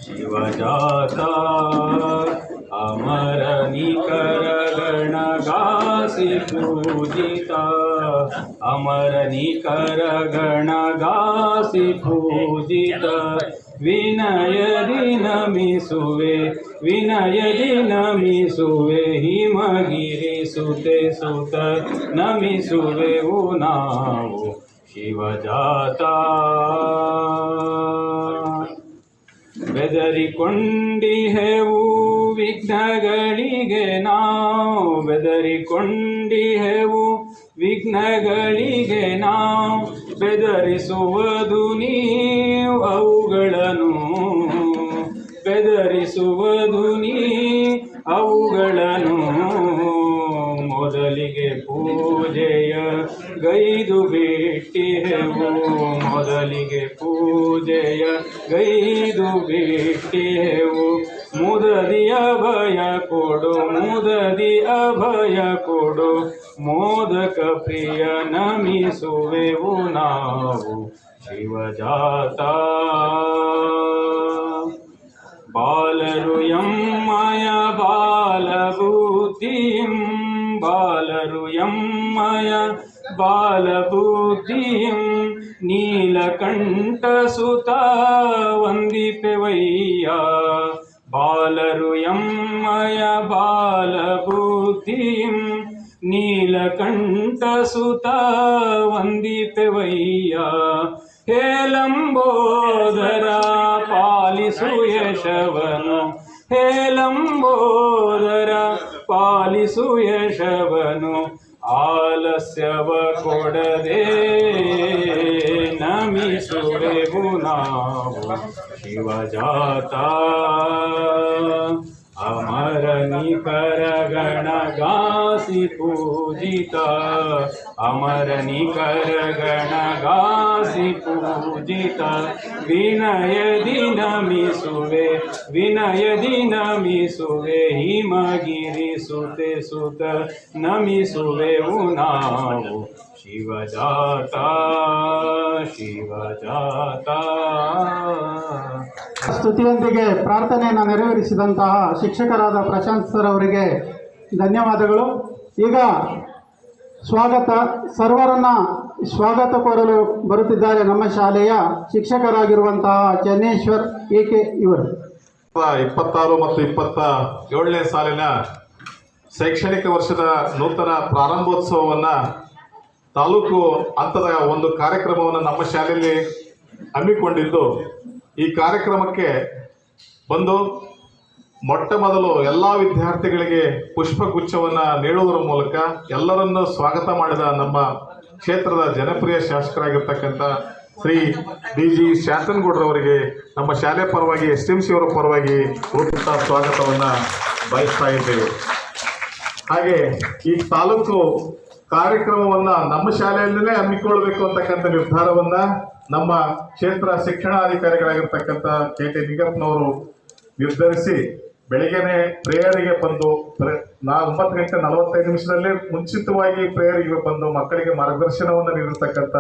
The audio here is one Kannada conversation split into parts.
ಶಿವಜಾತ ಅಮರ ನಿಖರ ಗಣಗಾಸಿ ಪೂಜಿತ ಅಮರ ನಿಖರ ಗಣಗಾಸಿ ಪೂಜಿತ ವಿನಯದಿ ನಮಿಸುವೆ ವಿನಯದಿ ನಮಿಸುವೆ ಹಿಮಗಿರಿ ಸುತೆ ಸುತ ನಮಿಸುವೆವು ನಾವು ಶಿವಜಾತ ಬೆದರಿಕೊಂಡಿಹೆವು ವಿಘ್ನಗಳಿಗೆ ನಾವು ಬೆದರಿಕೊಂಡಿಹೆವು ವಿಘ್ನಗಳಿಗೆ ನಾವು ಬೆದರಿಸುವುದು ನೀವು ಅವುಗಳನ್ನು ಬೆದರಿಸುವುದು ನೀ ಅವುಗಳನ್ನು ಮೊದಲಿಗೆ ಪೂಜೆಯ ಗೈದು ಬಿಟ್ಟಿಹೆವು ಮೊದಲಿಗೆ ಪೂಜೆಯ ಗೈದು ಬಿಟ್ಟಿಹೆವು ಮುದದಿ ಅಭಯ ಕೊಡು ಮುದದಿ ಅಭಯ ಕೊಡು ಮೋದಕ ಪ್ರಿಯ ನಮಿಸುವೆವು ನಾವು ಶಿವಜಾತ ಬಾಲರು ಎಮ್ಮಯ ಬಾಲಬುದ್ಧಿಂ ಬಾಲರು ಎಮ್ಮಯ ಬಾಲಬುದ್ಧಿಂ ನೀಲಕಂಠ ಸುತ ವಂದಿಪೆವಯ್ಯ ಬಾಲರು ಎಮ್ಮಯ ಬಾಲಬುದ್ಧಿಂ ನೀಲಕಂಠ ಸುತ ವಂದಿಪೆವಯ್ಯ ಹೇಲಂಬೋದರ ಪಾಲಿಸು ಯಶವನು ಹೇಲಂಬೋದರ ಪಾಲಿಸು ಯಶವನು ಆಲಸ್ಯವ ಕೊಡದೆ ನಮಿಸುವೆವು ನಾವು ಶಿವಜಾತ ಅಮರ ನಿಖರ ಗಣಗಾಸಿ ಪೂಜಿತ ಅಮರ ನಿಖರ ಗಣಗಾಸಿ ಪೂಜಿತ ವಿನಯದಿ ನಮಿಸುವೆ ವಿನಯದಿ ನಮಿಸುವೆ ಹಿಮಗಿರಿ ಸುತೆ ಸುತ ನಮಿಸುವೆವು ನಾವು ಶಿವಜಾತ ಶಿವಜಾತ. ಸ್ತುತಿಯೊಂದಿಗೆ ಪ್ರಾರ್ಥನೆಯನ್ನು ನೆರವೇರಿಸಿದಂತಹ ಶಿಕ್ಷಕರಾದ ಪ್ರಶಾಂತ್ ಸರ್ ಅವರಿಗೆ ಧನ್ಯವಾದಗಳು. ಈಗ ಸರ್ವರನ್ನ ಸ್ವಾಗತ ಕೋರಲು ಬರುತ್ತಿದ್ದಾರೆ ನಮ್ಮ ಶಾಲೆಯ ಶಿಕ್ಷಕರಾಗಿರುವಂತಹ ಚನ್ನೇಶ್ವರ್ ಎಕೆ ಇವರು. 26 ಮತ್ತು 27ನೇ ಸಾಲಿನ ಶೈಕ್ಷಣಿಕ ವರ್ಷದ ನೂತನ ಪ್ರಾರಂಭೋತ್ಸವವನ್ನು ತಾಲೂಕು ಹಂತದ ಒಂದು ಕಾರ್ಯಕ್ರಮವನ್ನು ನಮ್ಮ ಶಾಲೆಯಲ್ಲಿ ಹಮ್ಮಿಕೊಂಡಿದ್ದು, ಈ ಕಾರ್ಯಕ್ರಮಕ್ಕೆ ಬಂದು ಮೊಟ್ಟ ಮೊದಲು ಎಲ್ಲ ವಿದ್ಯಾರ್ಥಿಗಳಿಗೆ ಪುಷ್ಪಗುಚ್ಛವನ್ನು ನೀಡುವುದರ ಮೂಲಕ ಎಲ್ಲರನ್ನೂ ಸ್ವಾಗತ ಮಾಡಿದ ನಮ್ಮ ಕ್ಷೇತ್ರದ ಜನಪ್ರಿಯ ಶಾಸಕರಾಗಿರ್ತಕ್ಕಂಥ ಶ್ರೀ DG ಶಾಂತನಗೌಡರವರಿಗೆ ನಮ್ಮ ಶಾಲೆ ಪರವಾಗಿ STMC ಅವರ ಪರವಾಗಿ ಉಚಿತ ಸ್ವಾಗತವನ್ನು ಬಯಸ್ತಾ ಇದ್ದೇವೆ. ಹಾಗೆ ಈ ತಾಲೂಕು ಕಾರ್ಯಕ್ರಮವನ್ನು ನಮ್ಮ ಶಾಲೆಯಲ್ಲೇ ಹಮ್ಮಿಕೊಳ್ಬೇಕು ಅಂತಕ್ಕಂಥ ನಿರ್ಧಾರವನ್ನು ನಮ್ಮ ಕ್ಷೇತ್ರ ಶಿಕ್ಷಣಾಧಿಕಾರಿಗಳಾಗಿರ್ತಕ್ಕಂಥ KT ನಿಂಗಪ್ಪನವರು ನಿರ್ಧರಿಸಿ ಬೆಳಿಗ್ಗೆನೆ ಪ್ರೇಯರಿಗೆ ಬಂದು 9:45 ಮುಂಚಿತವಾಗಿ ಪ್ರೇಯರಿಗೆ ಬಂದು ಮಕ್ಕಳಿಗೆ ಮಾರ್ಗದರ್ಶನವನ್ನು ನೀಡಿರ್ತಕ್ಕಂಥ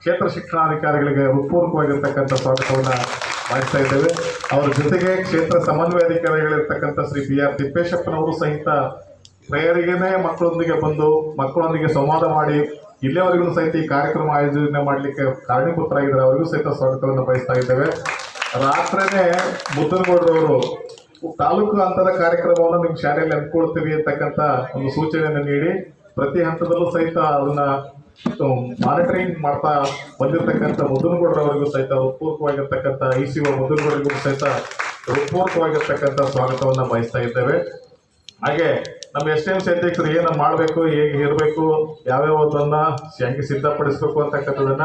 ಕ್ಷೇತ್ರ ಶಿಕ್ಷಣಾಧಿಕಾರಿಗಳಿಗೆ ಹೃತ್ಪೂರ್ವಕವಾಗಿರ್ತಕ್ಕಂಥ ಸ್ವಾಗತವನ್ನು ಮಾಡ್ತಾ ಇದ್ದೇವೆ. ಅವರ ಜೊತೆಗೆ ಕ್ಷೇತ್ರ ಸಮನ್ವಯಾಧಿಕಾರಿಗಳಿರ್ತಕ್ಕಂಥ ಶ್ರೀ BR ತಿಪ್ಪೇಶಪ್ಪನವರು ಸಹಿತ ಪ್ರೇಯರಿಗೇನೆ ಮಕ್ಕಳೊಂದಿಗೆ ಬಂದು ಮಕ್ಕಳೊಂದಿಗೆ ಸಂವಾದ ಮಾಡಿ ಇಲ್ಲಿಯವರೆಗೂ ಸಹಿತ ಈ ಕಾರ್ಯಕ್ರಮ ಆಯೋಜನೆ ಮಾಡಲಿಕ್ಕೆ ಕಾರಣೀಭೂತರಾಗಿದ್ದಾರೆ. ಅವರಿಗೂ ಸಹಿತ ಸ್ವಾಗತವನ್ನು ಬಯಸ್ತಾ ಇದ್ದೇವೆ. ರಾತ್ರಿನೇ ಮುದ್ದನಗೌಡರವರು ತಾಲೂಕು ಹಂತದ ಕಾರ್ಯಕ್ರಮವನ್ನು ನಿಮ್ಮ ಶಾಲೆಯಲ್ಲಿ ಹಮ್ಮಿಕೊಳ್ತೀವಿ ಅಂತಕ್ಕಂಥ ಒಂದು ಸೂಚನೆಯನ್ನು ನೀಡಿ ಪ್ರತಿ ಹಂತದಲ್ಲೂ ಸಹಿತ ಅದನ್ನ ಮಾನಿಟರಿಂಗ್ ಮಾಡ್ತಾ ಬಂದಿರತಕ್ಕಂಥ ಮುದ್ದನಗೌಡರವರಿಗೂ ಸಹಿತ ಹೃತ್ಪೂರ್ವಕವಾಗಿರ್ತಕ್ಕಂಥ ECO ಮುದ್ದನಗೌಡರಿಗೂ ಸಹಿತ ಹೃತ್ಪೂರ್ವಕವಾಗಿರ್ತಕ್ಕಂಥ ಸ್ವಾಗತವನ್ನು ಬಯಸ್ತಾ ಇದ್ದೇವೆ. ಹಾಗೆ ನಮ್ಮ STMC ಅಧ್ಯಕ್ಷರು ಏನು ಮಾಡಬೇಕು, ಹೇಗೆ ಇರಬೇಕು, ಯಾವ್ಯಾವುದನ್ನ ಹೆಂಗೆ ಸಿದ್ಧಪಡಿಸಬೇಕು ಅಂತಕ್ಕಂಥದನ್ನ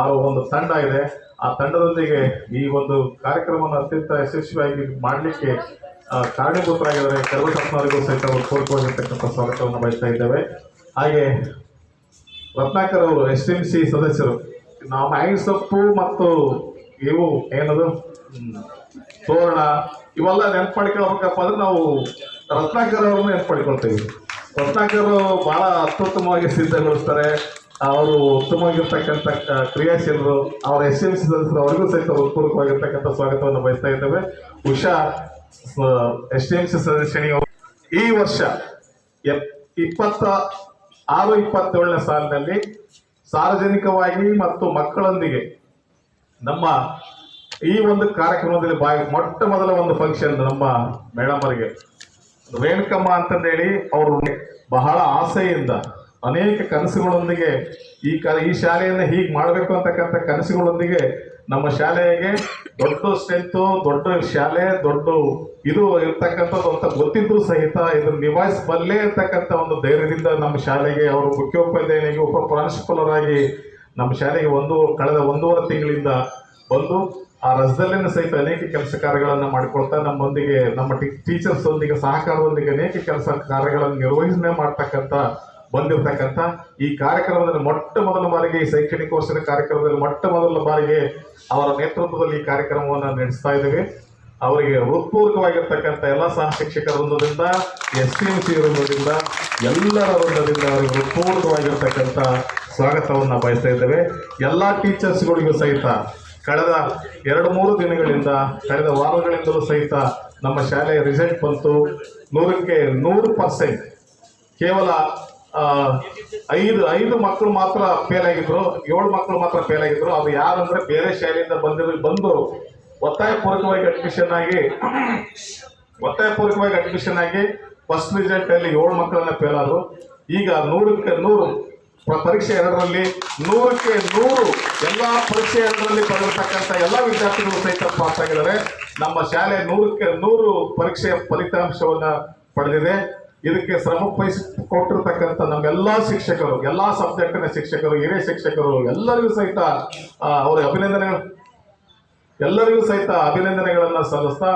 ಆ ಒಂದು ತಂಡ ಇದೆ. ಆ ತಂಡದೊಂದಿಗೆ ಈ ಒಂದು ಕಾರ್ಯಕ್ರಮವನ್ನು ಅತ್ಯಂತ ಯಶಸ್ವಿಯಾಗಿ ಮಾಡಲಿಕ್ಕೆ ಕಾರಣೀಭೂತರಾಗಿದ್ದಾರೆ. ಕರ್ವಸಪ್ಪನವರಿಗೂ ಸಹಿತ ಪೂರ್ವಕವಾಗಿರ್ತಕ್ಕಂಥ ಸ್ವಾಗತವನ್ನು ಬಯಸ್ತಾ ಇದ್ದೇವೆ. ಹಾಗೆ ರತ್ನಾಕರ್ ಅವರು STMC ಸದಸ್ಯರು, ನಾವು ಮಾವಿನ ಸೊಪ್ಪು ಮತ್ತು ಇವು ಏನದು ತೋರಣ ಇವೆಲ್ಲ ನೆನಪು ಮಾಡ್ಕೊಳ್ಬೇಕಪ್ಪ ಅಂದ್ರೆ ನಾವು ರತ್ನಾಕರ್ ಅವ್ರನ್ನ ನೆನಪು ಮಾಡ್ಕೊಳ್ತೇವೆ. ರತ್ನಾಕರ್ ಬಹಳ ಅತ್ಯುತ್ತಮವಾಗಿ ಸಿದ್ಧಗೊಳಿಸ್ತಾರೆ. ಅವರು ಉತ್ತಮವಾಗಿರ್ತಕ್ಕಂಥ ಕ್ರಿಯಾಶೀಲರು, ಅವರ SMC ಸದಸ್ಯರು, ಅವರಿಗೂ ಸಹಿತ ಹೃತ್ಪೂರ್ವಕವಾಗಿರ್ತಕ್ಕಂಥ ಸ್ವಾಗತವನ್ನು ಬಯಸ್ತಾ ಇದ್ದೇವೆ. ಉಷಾ SMC ಸದಸ್ಯಣಿಯವರು ಈ ವರ್ಷ 26-27ನೇ ಸಾಲಿನಲ್ಲಿ ಸಾರ್ವಜನಿಕವಾಗಿ ಮತ್ತು ಮಕ್ಕಳೊಂದಿಗೆ ನಮ್ಮ ಈ ಒಂದು ಕಾರ್ಯಕ್ರಮದಲ್ಲಿ ಮೊಟ್ಟ ಮೊದಲ ಒಂದು ಫಂಕ್ಷನ್ ನಮ್ಮ ಮೇಡಮ್ ಅವರಿಗೆ ರೇಣುಕಮ್ಮ ಅಂತಂದೇಳಿ ಅವರು ಬಹಳ ಆಸೆಯಿಂದ ಅನೇಕ ಕನಸುಗಳೊಂದಿಗೆ ಈ ಶಾಲೆಯನ್ನು ಹೀಗೆ ಮಾಡಬೇಕು ಅಂತಕ್ಕಂಥ ಕನಸುಗಳೊಂದಿಗೆ ನಮ್ಮ ಶಾಲೆಗೆ ದೊಡ್ಡ ಸ್ಟ್ರೆಂತು, ದೊಡ್ಡ ಶಾಲೆ, ದೊಡ್ಡ ಇದು ಇರ್ತಕ್ಕಂಥದ್ದು ಅಂತ ಗೊತ್ತಿದ್ರು ಸಹಿತ ಇದನ್ನು ನಿಭಾಯಿಸಬಲ್ಲೆ ಅಂತಕ್ಕಂಥ ಒಂದು ಧೈರ್ಯದಿಂದ ನಮ್ಮ ಶಾಲೆಗೆ ಅವರು ಮುಖ್ಯೋಪಾಧ್ಯಾಯನಿಗೆ ಉಪ ಪ್ರಾಂಶುಪಾಲರಾಗಿ ನಮ್ಮ ಶಾಲೆಗೆ ಕಳೆದ 1.5 ತಿಂಗಳಿಂದ ಬಂದು ಆ ರಸದಲ್ಲಿನ ಸಹಿತ ಅನೇಕ ಕೆಲಸ ಕಾರ್ಯಗಳನ್ನು ಮಾಡಿಕೊಳ್ತಾ ನಮ್ಮೊಂದಿಗೆ, ನಮ್ಮ ಟೀಚರ್ಸ್ ಒಂದಿಗೆ ಸಹಕಾರದೊಂದಿಗೆ ಅನೇಕ ಕೆಲಸ ಕಾರ್ಯಗಳನ್ನು ನಿರ್ವಹಣೆ ಮಾಡ್ತಕ್ಕಂಥ ಬಂದಿರತಕ್ಕಂಥ ಈ ಕಾರ್ಯಕ್ರಮದಲ್ಲಿ ಮೊಟ್ಟ ಮೊದಲ ಬಾರಿಗೆ, ಈ ಶೈಕ್ಷಣಿಕ ವರ್ಷದ ಕಾರ್ಯಕ್ರಮದಲ್ಲಿ ಮೊಟ್ಟ ಮೊದಲ ಬಾರಿಗೆ ಅವರ ನೇತೃತ್ವದಲ್ಲಿ ಈ ಕಾರ್ಯಕ್ರಮವನ್ನು ನಡೆಸ್ತಾ ಇದ್ದೇವೆ. ಅವರಿಗೆ ಹೃತ್ಪೂರ್ವಕವಾಗಿರ್ತಕ್ಕಂಥ ಎಲ್ಲ ಸಹ ಶಿಕ್ಷಕರ ವೃಂದದಿಂದ, SMC ವೃಂದದಿಂದ, ಎಲ್ಲರ ವೃಂದದಿಂದ ಅವರಿಗೆ ಹೃತ್ಪೂರ್ವಕವಾಗಿರ್ತಕ್ಕಂಥ ಸ್ವಾಗತವನ್ನು ಬಯಸ್ತಾ ಇದ್ದೇವೆ. ಎಲ್ಲ ಟೀಚರ್ಸ್ಗಳಿಗೂ ಸಹಿತ ಕಳೆದ 2-3 ದಿನಗಳಿಂದ, ಕಳೆದ ವಾರಗಳಿಂದಲೂ ಸಹಿತ ನಮ್ಮ ಶಾಲೆಯ ರಿಸಲ್ಟ್ ಬಂತು. 100ಕ್ಕೆ 100%. ಕೇವಲ 5 ಮಕ್ಕಳು ಮಾತ್ರ ಫೇಲ್ ಆಗಿದ್ರು, 7 ಮಕ್ಕಳು ಮಾತ್ರ ಫೇಲ್ ಆಗಿದ್ರು. ಅದು ಯಾರಂದ್ರೆ ಬೇರೆ ಶಾಲೆಯಿಂದ ಬಂದು ಒತ್ತಾಯಪೂರ್ವಕವಾಗಿ ಅಡ್ಮಿಷನ್ ಆಗಿ ಫಸ್ಟ್ ರಿಸಲ್ಟ್ ಅಲ್ಲಿ 7 ಮಕ್ಕಳನ್ನ ಫೇಲ್ ಆದ್ರು. ಈಗ 100ಕ್ಕೆ 100 ಪರೀಕ್ಷೆ 2ರಲ್ಲಿ 100ಕ್ಕೆ 100 ಎಲ್ಲ ಪರೀಕ್ಷೆ 2ರಲ್ಲಿ ಬರೆದಿರ್ತಕ್ಕಂಥ ಎಲ್ಲ ವಿದ್ಯಾರ್ಥಿಗಳು ಸಹಿತ ಪಾಸ್ ಆಗಿದ್ದಾರೆ. ನಮ್ಮ ಶಾಲೆ 100ಕ್ಕೆ 100 ಪರೀಕ್ಷೆಯ ಫಲಿತಾಂಶವನ್ನ ಪಡೆದಿದೆ. ಇದಕ್ಕೆ ಶ್ರಮ ಕೊಟ್ಟಿರ್ತಕ್ಕಂಥ ನಮ್ಮೆಲ್ಲ ಶಿಕ್ಷಕರು, ಎಲ್ಲ ಸಬ್ಜೆಕ್ಟಿನ ಶಿಕ್ಷಕರು, ಹಿರಿಯ ಶಿಕ್ಷಕರು ಎಲ್ಲರಿಗೂ ಸಹಿತ ಅಭಿನಂದನೆಗಳನ್ನು ಸಲ್ಲಿಸ್ತಾ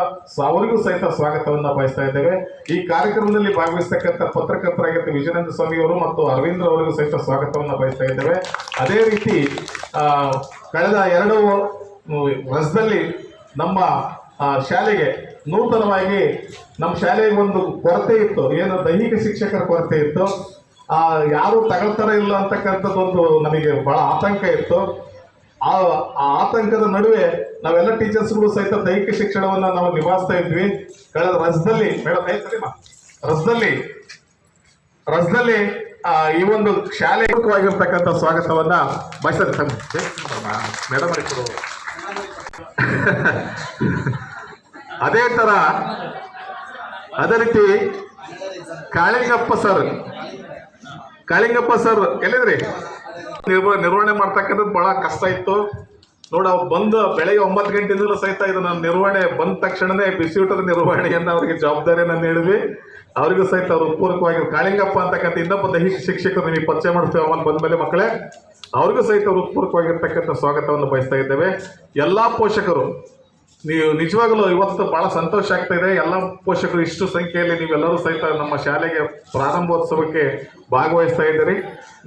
ಅವರಿಗೂ ಸಹಿತ ಸ್ವಾಗತವನ್ನು ಬಯಸ್ತಾ ಇದ್ದೇವೆ. ಈ ಕಾರ್ಯಕ್ರಮದಲ್ಲಿ ಭಾಗವಹಿಸ್ತಕ್ಕಂಥ ಪತ್ರಕರ್ತರಾಗಿದ್ದ ವಿಜಯಾನಂದ ಸ್ವಾಮಿಯವರು ಮತ್ತು ಅರವಿಂದ್ರ ಅವರಿಗೂ ಸಹಿತ ಸ್ವಾಗತವನ್ನು ಬಯಸ್ತಾ ಇದ್ದೇವೆ. ಅದೇ ರೀತಿ ಕಳೆದ 2 ವರ್ಷದಲ್ಲಿ ನಮ್ಮ ಶಾಲೆಗೆ ನೂತನವಾಗಿ ನಮ್ಮ ಶಾಲೆಗೆ ಒಂದು ಕೊರತೆ ಇತ್ತು, ಏನು ದೈಹಿಕ ಶಿಕ್ಷಕರ ಕೊರತೆ ಇತ್ತು. ಯಾರು ತಗೊಳ್ತಾರ ಇಲ್ಲ ಅಂತಕ್ಕಂಥದ್ದೊಂದು ನಮಗೆ ಬಹಳ ಆತಂಕ ಇತ್ತು. ಆ ಆತಂಕದ ನಡುವೆ ನಾವೆಲ್ಲ ಟೀಚರ್ಸ್ಗಳು ಸಹಿತ ದೈಹಿಕ ಶಿಕ್ಷಣವನ್ನು ನಾವು ನಿಭಾಯಿಸ್ತಾ ಇದ್ವಿ. ಕಳೆದ ರಜದಲ್ಲಿ ಈ ಒಂದು ಶಾಲೆವಾಗಿರ್ತಕ್ಕಂಥ ಸ್ವಾಗತವನ್ನ ಬಯಸ್ತಾರೆ ಮೇಡಮ್. ಅದೇ ರೀತಿ ಕಾಳಿಂಗಪ್ಪ ಸರ್ ಎಲ್ಲಿದ್ರಿ? ನಿರ್ವಹಣೆ ಮಾಡ್ತಕ್ಕಂಥದ್ದು ಬಹಳ ಕಷ್ಟ ಇತ್ತು ನೋಡಿ. ಅವ್ರು ಬಂದು ಬೆಳಗ್ಗೆ 9 ಗಂಟೆಯಿಂದಲೂ ಸಹಿತ ಇದನ್ನ ನಿರ್ವಹಣೆ ಬಂದ ತಕ್ಷಣನೇ ಬಿಸಿ ಊಟದ ನಿರ್ವಹಣೆಯನ್ನು ಅವರಿಗೆ ಜವಾಬ್ದಾರಿಯನ್ನು ನೀಡಿದ್ವಿ. ಅವರಿಗೂ ಸಹಿತ ಅವರು ಪೂರ್ವಕವಾಗಿ ಕಾಳಿಂಗಪ್ಪ ಅಂತಕ್ಕಂಥ ಇನ್ನೊಬ್ಬ ದೈಹಿಕ ಶಿಕ್ಷಕರು ನಿಮಗೆ ಪರಿಚಯ ಮಾಡ್ತೇವೆ ಅವನು ಬಂದ್ಮೇಲೆ ಮಕ್ಕಳೇ, ಅವ್ರಿಗೂ ಸಹಿತ ಹೃತ್ಪೂರ್ವಕವಾಗಿರ್ತಕ್ಕಂಥ ಸ್ವಾಗತವನ್ನು ಬಯಸ್ತಾ ಇದ್ದೇವೆ. ಎಲ್ಲ ಪೋಷಕರು ನೀವು ನಿಜವಾಗಲೂ ಇವತ್ತು ಬಹಳ ಸಂತೋಷ ಆಗ್ತಾ ಇದೆ. ಎಲ್ಲ ಪೋಷಕರು ಇಷ್ಟು ಸಂಖ್ಯೆಯಲ್ಲಿ ನೀವೆಲ್ಲರೂ ಸಹಿತ ನಮ್ಮ ಶಾಲೆಗೆ ಪ್ರಾರಂಭೋತ್ಸವಕ್ಕೆ ಭಾಗವಹಿಸ್ತಾ ಇದ್ದೀರಿ.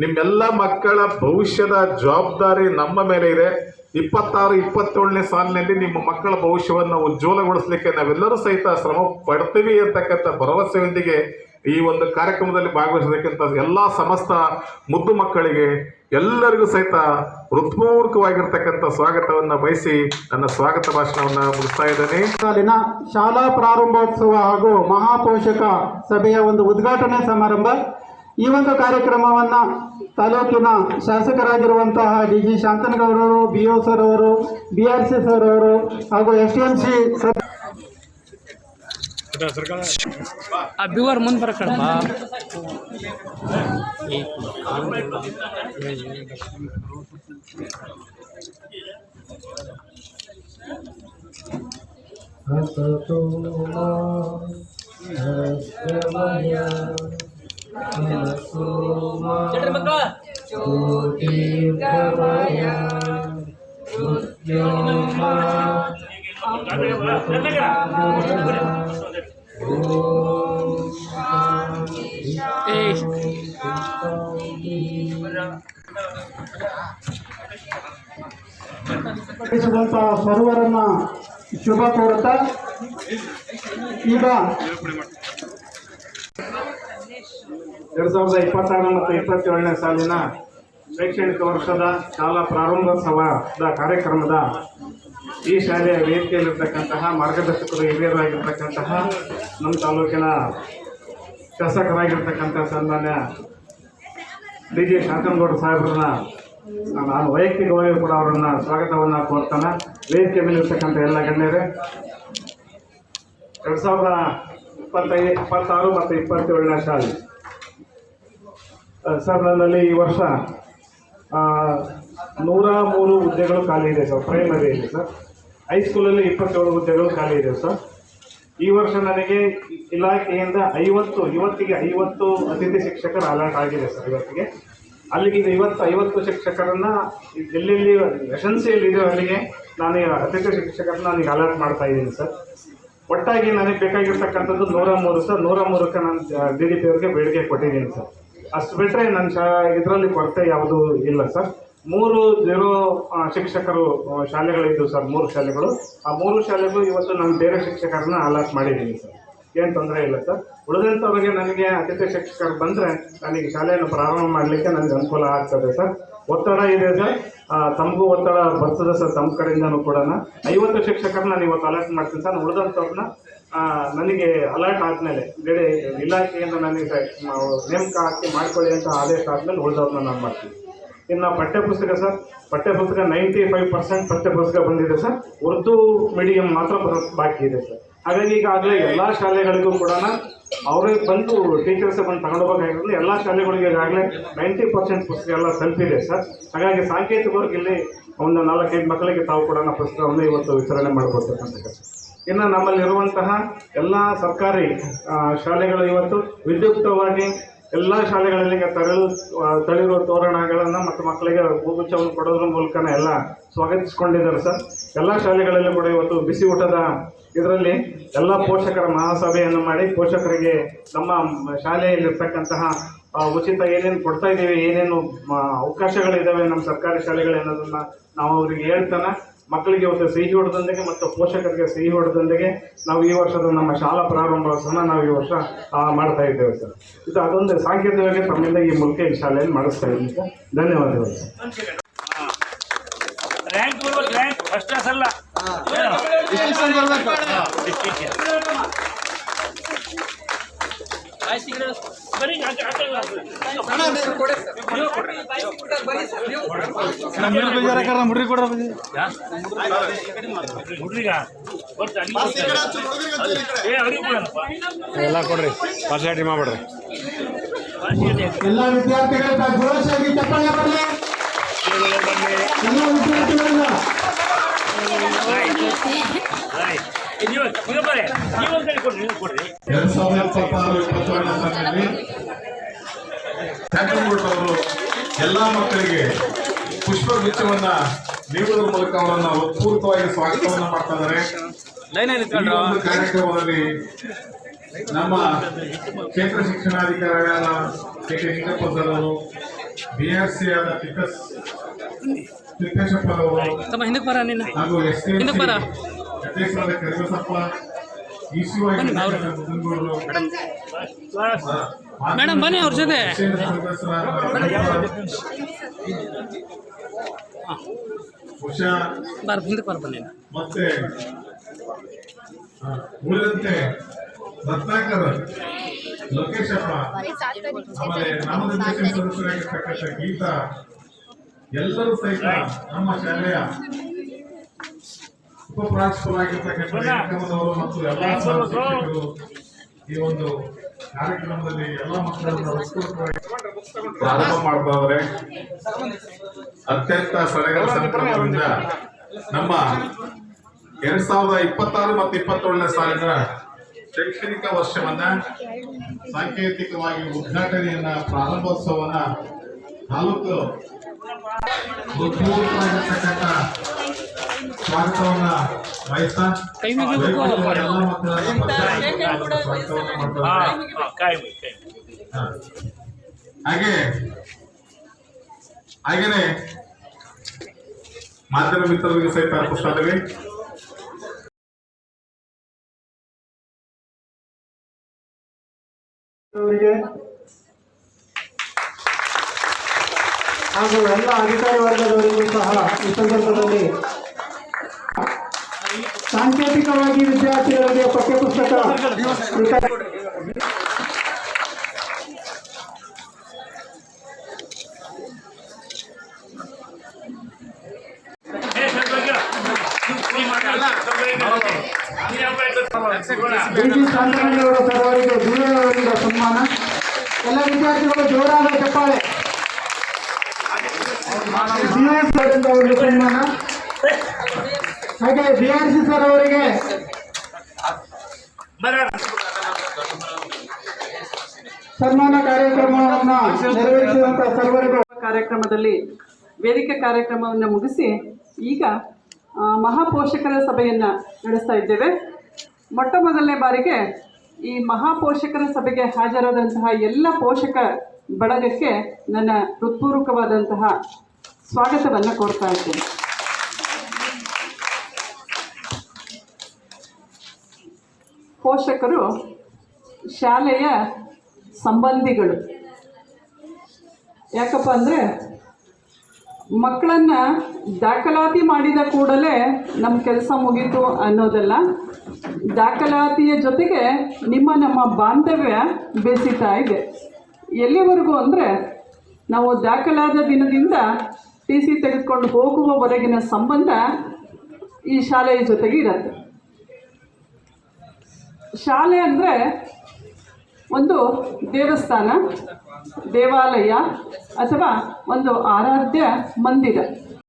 ನಿಮ್ಮೆಲ್ಲ ಮಕ್ಕಳ ಭವಿಷ್ಯದ ಜವಾಬ್ದಾರಿ ನಮ್ಮ ಮೇಲೆ ಇದೆ. 26-27ನೇ ಸಾಲಿನಲ್ಲಿ ನಿಮ್ಮ ಮಕ್ಕಳ ಭವಿಷ್ಯವನ್ನು ಉಜ್ವಲಗೊಳಿಸಲಿಕ್ಕೆ ನಾವೆಲ್ಲರೂ ಸಹಿತ ಶ್ರಮ ಪಡ್ತೀವಿ ಅಂತಕ್ಕಂಥ ಭರವಸೆಯೊಂದಿಗೆ ಈ ಒಂದು ಕಾರ್ಯಕ್ರಮದಲ್ಲಿ ಭಾಗವಹಿಸತಕ್ಕಂಥ ಎಲ್ಲ ಸಮಸ್ತ ಮುದ್ದು ಮಕ್ಕಳಿಗೆ ಎಲ್ಲರಿಗೂ ಸಹಿತ ಹೃತ್ಪೂರ್ವಕವಾಗಿರ್ತಕ್ಕಂಥ ಸ್ವಾಗತವನ್ನು ಬಯಸಿ ನನ್ನ ಸ್ವಾಗತ ಭಾಷಣವನ್ನು ಮುಗಿಸ್ತಾ ಇದ್ದೇನೆ. ಸಾಲಿನ ಶಾಲಾ ಪ್ರಾರಂಭೋತ್ಸವ ಹಾಗೂ ಮಹಾಪೋಷಕ ಸಭೆಯ ಒಂದು ಉದ್ಘಾಟನೆ ಸಮಾರಂಭ. ಈ ಒಂದು ಕಾರ್ಯಕ್ರಮವನ್ನು ತಾಲೂಕಿನ ಶಾಸಕರಾಗಿರುವಂತಹ DG ಶಾಂತನಗೌಡರು, BO ಸರ್ ಅವರು, BRC ಸರ್ ಅವರು ಹಾಗೂ SMC ಅಭಿವರ್ ಮುಂದೆ ಬರಕಡಮ್ಮ ಸರ್ವರನ್ನ ಶುಭ ಕೋರುತ್ತಾ ಈಗ 2026 ಮತ್ತು 27ನೇ ಸಾಲಿನ ಶೈಕ್ಷಣಿಕ ವರ್ಷದ ಶಾಲಾ ಪ್ರಾರಂಭೋತ್ಸವದ ಕಾರ್ಯಕ್ರಮದ ಈ ಶಾಲೆಯ ವೇದಿಕೆಯಲ್ಲಿರ್ತಕ್ಕಂತಹ ಮಾರ್ಗದರ್ಶಕರು ಹಿರಿಯರಾಗಿರ್ತಕ್ಕಂತಹ ನಮ್ಮ ತಾಲೂಕಿನ ಶಾಸಕರಾಗಿರ್ತಕ್ಕಂಥ ಸನ್ಮಾನ್ಯ ಡಿ ಜಿ ಶಾಂತನಗೌಡ ಸಾಹೇಬ್ರನ್ನ ನಾನು ವೈಯಕ್ತಿಕವಾಗಿ ಕೂಡ ಅವರನ್ನು ಸ್ವಾಗತವನ್ನು ಕೋರ್ತಾನೆ. ವೇದಿಕೆ ಮೇಲಿರ್ತಕ್ಕಂಥ ಎಲ್ಲ ಗಣ್ಯರೇ, 2026 ಮತ್ತು 27ನೇ ಸಾಲಿ ಸರ್, ನನ್ನಲ್ಲಿ ಈ ವರ್ಷ 103 ಹುದ್ದೆಗಳು ಖಾಲಿ ಇದೆ ಸರ್. ಪ್ರೈಮರಿಯಲ್ಲಿ ಸರ್, ಹೈಸ್ಕೂಲಲ್ಲಿ 27 ಹುದ್ದೆಗಳು ಖಾಲಿ ಇದೆ ಸರ್. ಈ ವರ್ಷ ನನಗೆ ಇಲಾಖೆಯಿಂದ 50 ಅತಿಥಿ ಶಿಕ್ಷಕರು ಅಲಾಟ್ ಆಗಿದೆ ಸರ್. ಇವತ್ತಿಗೆ ಅಲ್ಲಿಗೆ 50 ಶಿಕ್ಷಕರನ್ನು ಎಲ್ಲೆಲ್ಲಿ ಎಸೆನ್ಸಿಯಲ್ಲಿ ಇದೆಯೋ ಅಲ್ಲಿಗೆ ನಾನು ಅತಿಥಿ ಶಿಕ್ಷಕರನ್ನ ನನಗೆ ಅಲಾಟ್ ಮಾಡ್ತಾ ಇದ್ದೀನಿ ಸರ್. ಒಟ್ಟಾಗಿ ನನಗೆ ಬೇಕಾಗಿರ್ತಕ್ಕಂಥದ್ದು 103 ಸರ್. 103ಕ್ಕೆ ನಾನು DDP ಅವ್ರಿಗೆ ಬೇಡಿಕೆ ಕೊಟ್ಟಿದ್ದೀನಿ ಸರ್. ಅಷ್ಟು ಬಿಟ್ಟರೆ ನನ್ನ ಇದರಲ್ಲಿ ಕೊರತೆ ಯಾವುದೂ ಇಲ್ಲ ಸರ್. 3 ಶಿಕ್ಷಕರು ಶಾಲೆಗಳಿದ್ದು ಸರ್, 3 ಶಾಲೆಗಳು. ಆ 3 ಶಾಲೆಗೂ ಇವತ್ತು ನಾನು ಬೇರೆ ಶಿಕ್ಷಕರನ್ನ ಅಲಾಟ್ ಮಾಡಿದ್ದೀನಿ ಸರ್. ಏನು ತೊಂದರೆ ಇಲ್ಲ ಸರ್. ಉಳಿದಂಥವ್ರಿಗೆ ನನಗೆ ಅತಿಥಿ ಶಿಕ್ಷಕರು ಬಂದರೆ ನನಗೆ ಶಾಲೆಯನ್ನು ಪ್ರಾರಂಭ ಮಾಡಲಿಕ್ಕೆ ನನಗೆ ಅನುಕೂಲ ಆಗ್ತದೆ ಸರ್. ಒತ್ತಡ ಇದೆ ಸರ್, ತಮಗೂ ಒತ್ತಡ ಬರ್ತದೆ ಸರ್. ತಮ್ಮ ಕಡೆಯಿಂದನೂ ಕೂಡ 50 ಶಿಕ್ಷಕರನ್ನ ನಾನು ಇವತ್ತು ಅಲಾಟ್ ಮಾಡ್ತೀನಿ ಸರ್. ಉಳಿದಂಥವ್ರನ್ನ ನನಗೆ ಅಲರ್ಟ್ ಆದಮೇಲೆ ಬೇರೆ ಇಲಾಖೆಯಿಂದ ನನಗೆ ನೇಮಕ ಹಾಕಿ ಮಾಡ್ಕೊಳ್ಳಿ ಅಂತ ಆದೇಶ ಆದಮೇಲೆ ಉಳಿದವ್ರನ್ನ ನಾನು ಮಾಡ್ತೀನಿ. ಇನ್ನು ಪಠ್ಯಪುಸ್ತಕ ಸರ್, ಪಠ್ಯಪುಸ್ತಕ 95% ಪಠ್ಯಪುಸ್ತಕ ಬಂದಿದೆ ಸರ್. ಉರ್ದು ಮೀಡಿಯಂ ಮಾತ್ರ ಬಾಕಿ ಇದೆ ಸರ್. ಹಾಗಾಗಿ ಈಗಾಗಲೇ ಎಲ್ಲ ಶಾಲೆಗಳಿಗೂ ಕೂಡ ಅವರೇ ಬಂದು ಟೀಚರ್ಸ್ ಬಂದು ತಗೊಂಡೋಗ್ಬೇಕಾಗಿರೋದು ಎಲ್ಲ ಶಾಲೆಗಳಿಗೆ ಈಗಾಗಲೇ 90% ಪುಸ್ತಕ ಎಲ್ಲ ತಲುಪಿದೆ ಸರ್. ಹಾಗಾಗಿ ಸಾಂಕೇತಿಕವಾಗಿ ಇಲ್ಲಿ ಒಂದು 4-5 ಮಕ್ಕಳಿಗೆ ತಾವು ಕೂಡ ಪುಸ್ತಕವನ್ನು ಇವತ್ತು ವಿತರಣೆ ಮಾಡಿಕೊಡ್ತಕ್ಕಂಥ. ಇನ್ನು ನಮ್ಮಲ್ಲಿರುವಂತಹ ಎಲ್ಲ ಸರ್ಕಾರಿ ಶಾಲೆಗಳು ಇವತ್ತು ವಿದ್ಯುಕ್ತವಾಗಿ ಎಲ್ಲ ಶಾಲೆಗಳಲ್ಲಿ ತಳಿರುವ ತೋರಣಗಳನ್ನು ಮತ್ತು ಮಕ್ಕಳಿಗೆ ಹೂಗುಚ್ಛವನ್ನು ಕೊಡೋದ್ರ ಮೂಲಕನೇ ಎಲ್ಲ ಸ್ವಾಗತಿಸಿಕೊಂಡಿದ್ದಾರೆ ಸರ್. ಎಲ್ಲ ಶಾಲೆಗಳಲ್ಲೂ ಕೂಡ ಇವತ್ತು ಬಿಸಿ ಊಟದ ಇದರಲ್ಲಿ ಎಲ್ಲ ಪೋಷಕರ ಮಹಾಸಭೆಯನ್ನು ಮಾಡಿ ಪೋಷಕರಿಗೆ ನಮ್ಮ ಶಾಲೆಯಲ್ಲಿರ್ತಕ್ಕಂತಹ ಉಚಿತ ಏನೇನು ಕೊಡ್ತಾ ಇದ್ದೀವಿ, ಏನೇನು ಅವಕಾಶಗಳಿದ್ದಾವೆ ನಮ್ಮ ಸರ್ಕಾರಿ ಶಾಲೆಗಳು ಅನ್ನೋದನ್ನು ನಾವು ಅವರಿಗೆ ಹೇಳ್ತಾನೆ ಮಕ್ಕಳಿಗೆ ಇವತ್ತು ಸಿಹಿ ಹೊಡೆದೊಂದಿಗೆ ಮತ್ತು ಪೋಷಕರಿಗೆ ಸಿಹಿ ಹೊಡೆದೊಂದಿಗೆ ನಾವು ಈ ವರ್ಷದ ನಮ್ಮ ಶಾಲಾ ಪ್ರಾರಂಭೋತ್ಸವನ ನಾವು ಈ ವರ್ಷ ಮಾಡ್ತಾ ಇದ್ದೇವೆ ಸರ್. ಇದು ಅದೊಂದು ಸಾಂಕೇತಿಕವಾಗಿ ತಮ್ಮಿಂದ ಈ ಮೂಲಕ ಈ ಶಾಲೆಯಲ್ಲಿ ಮಾಡಿಸ್ತಾ ಇದ್ದೀನಿ ಸರ್. ಧನ್ಯವಾದಗಳು ಸರ್. ಎಲ್ಲ ಕೊಡ್ರಿ, ಪಾರ್ಸಾಲಿಟಿ ಮಾಡ್ಬಿಡ್ರಿ. ಎಲ್ಲ ವಿದ್ಯಾರ್ಥಿಗಳ ಜೋಶಾಗಿ ಚಪ್ಪಾಳೆ ಬರಲಿ. ಎಲ್ಲ ವಿದ್ಯಾರ್ಥಿಗಳಿಂದ 2026-27 ಅವರು ಎಲ್ಲ ಮಕ್ಕಳಿಗೆ ಪುಷ್ಪಗುಚ್ಛವನ್ನ ನೀಡುವುದರ ಮೂಲಕ ಅವರನ್ನ ಉತ್ಪೂರ್ವಕವಾಗಿ ಸ್ವಾಗತವನ್ನ ಮಾಡ್ತಾ ಇದ್ದಾರೆ. ಈ ಒಂದು ಕಾರ್ಯಕ್ರಮದಲ್ಲಿ ನಮ್ಮ ಕ್ಷೇತ್ರ ಶಿಕ್ಷಣಾಧಿಕಾರಿಗಳಾದ ಕೆ ನಿಂಗಪ್ಪ ಸರ್ ಅವರು, BRC ಆದ ತಿಪ್ಪೇಶಪ್ಪ ಅವರು ಹಾಗೂ STMC ಅಧ್ಯಕ್ಷರಾದ ಕರಿಬಸಪ್ಪ, ECY ಮುದ್ದನಗೌಡರು, ಮೇಡಮ್ ಬನ್ನಿ ಅವ್ರ ಜೊತೆ. ಉಷಾ ಮತ್ತೆ ಉಳಿದಂತೆ ರತ್ನಾಕರ್, ಲೋಕೇಶಪ್ಪ, ಆಮೇಲೆ ನಾಮನಿರ್ದೇಶನ ಸದಸ್ಯರಾಗಿರ್ತಕ್ಕಂಥ ಗೀತಾ, ಎಲ್ಲರೂ ಸಹಿತ ನಮ್ಮ ಶಾಲೆಯ ಉಪಪ್ರಾಂಶುಪಾಲರಾಗಿರ್ತಕ್ಕಂಥವರು ಮತ್ತು ಎಲ್ಲ ಶಿಕ್ಷಕರು ಈ ಒಂದು ಕಾರ್ಯಕ್ರಮದಲ್ಲಿ ಎಲ್ಲ ಮಕ್ಕಳನ್ನು ಉತ್ಪೂರ್ವಕವಾಗಿ ಪ್ರಾರಂಭ ಮಾಡ್ತಾವ್ರೆ. ಅತ್ಯಂತ ಸಡಗರ ಸಂಭ್ರಮದಿಂದ ನಮ್ಮ 2026 ಮತ್ತು 27ನೇ ಸಾಲಿನ ಶೈಕ್ಷಣಿಕ ವರ್ಷವನ್ನ ಸಾಂಕೇತಿಕವಾಗಿ ಉದ್ಘಾಟನೆಯನ್ನ ಪ್ರಾರಂಭೋತ್ಸವನ ತಾಲೂಕು ಉತ್ಪೂರ್ವಕವಾಗಿರ್ತಕ್ಕಂಥ ಸ್ವಾಗತವನ್ನ ವಹಿಸ್ತಾ ಎಲ್ಲ ಮಕ್ಕಳನ್ನ ಸ್ವಾಗತವನ್ನ ಮಾಡ್ತಾರೆ. ಹಾಗೇನೆ ಮಾಧ್ಯಮ ಮಿತ್ರರಿಗೆ ಸಹಿತ ಅರ್ಪಿಸ್ತಾ ಇದ್ದೇವೆ. ಹಾಗೂ ಎಲ್ಲ ಅಧಿಕಾರಿ ವರ್ಗದವರಿಗೂ ಸಹ ಈ ಸಂದರ್ಭದಲ್ಲಿ ಸಾಂಕೇತಿಕವಾಗಿ ವಿದ್ಯಾರ್ಥಿಗಳಿಗೆ ಪಠ್ಯಪುಸ್ತಕ ಡಿ.ಜಿ. ಶಾಂತನಗೌಡ ಸರ್ ಅವರಿಗೆ ದೂರದಿಂದ ಸನ್ಮಾನ. ಎಲ್ಲ ವಿದ್ಯಾರ್ಥಿಗಳು ಜೋರಾದ ಚಪ್ಪಾಳೆ. ಸಿ.ಎಸ್. ಅವರಿಂದ ಒಂದು ಸನ್ಮಾನ. ಹಾಗೆ ಬಿ.ಆರ್.ಸಿ. ಸರ್ ಅವರಿಗೆ ಸನ್ಮಾನ ಕಾರ್ಯಕ್ರಮವನ್ನು ನೆರವೇರಿಸಿದಂತಹ ಸರ್ವರಿಗೂ ಕಾರ್ಯಕ್ರಮದಲ್ಲಿ ವೇದಿಕೆ ಕಾರ್ಯಕ್ರಮವನ್ನು ಮುಗಿಸಿ ಈಗ ಮಹಾಪೋಷಕರ ಸಭೆಯನ್ನು ನಡೆಸ್ತಾ ಇದ್ದೇವೆ. ಮೊಟ್ಟ ಮೊದಲನೇ ಬಾರಿಗೆ ಈ ಮಹಾಪೋಷಕರ ಸಭೆಗೆ ಹಾಜರಾದಂತಹ ಎಲ್ಲ ಪೋಷಕ ಬಳಗಕ್ಕೆ ನನ್ನ ಹೃತ್ಪೂರ್ವಕವಾದಂತಹ ಸ್ವಾಗತವನ್ನು ಕೋರ್ತಾ ಇದ್ದೇನೆ. ಪೋಷಕರು ಶಾಲೆಯ ಸಂಬಂಧಿಗಳು. ಯಾಕಪ್ಪ ಅಂದರೆ ಮಕ್ಕಳನ್ನು ದಾಖಲಾತಿ ಮಾಡಿದ ಕೂಡಲೇ ನಮ್ಮ ಕೆಲಸ ಮುಗೀತು ಅನ್ನೋದಲ್ಲ, ದಾಖಲಾತಿಯ ಜೊತೆಗೆ ನಮ್ಮ ಬಾಂಧವ್ಯ ಬೆಸೀತಾ ಇದೆ. ಎಲ್ಲಿವರೆಗೂ ಅಂದರೆ ನಾವು ದಾಖಲಾದ ದಿನದಿಂದ TC ತೆಗೆದುಕೊಂಡು ಹೋಗುವವರೆಗಿನ ಸಂಬಂಧ ಈ ಶಾಲೆಯ ಜೊತೆಗೆ ಇರುತ್ತೆ. ಶಾಲೆ ಅಂದರೆ ಒಂದು ದೇವಸ್ಥಾನ, ದೇವಾಲಯ ಅಥವಾ ಒಂದು ಆರಾಧ್ಯ ಮಂದಿರ.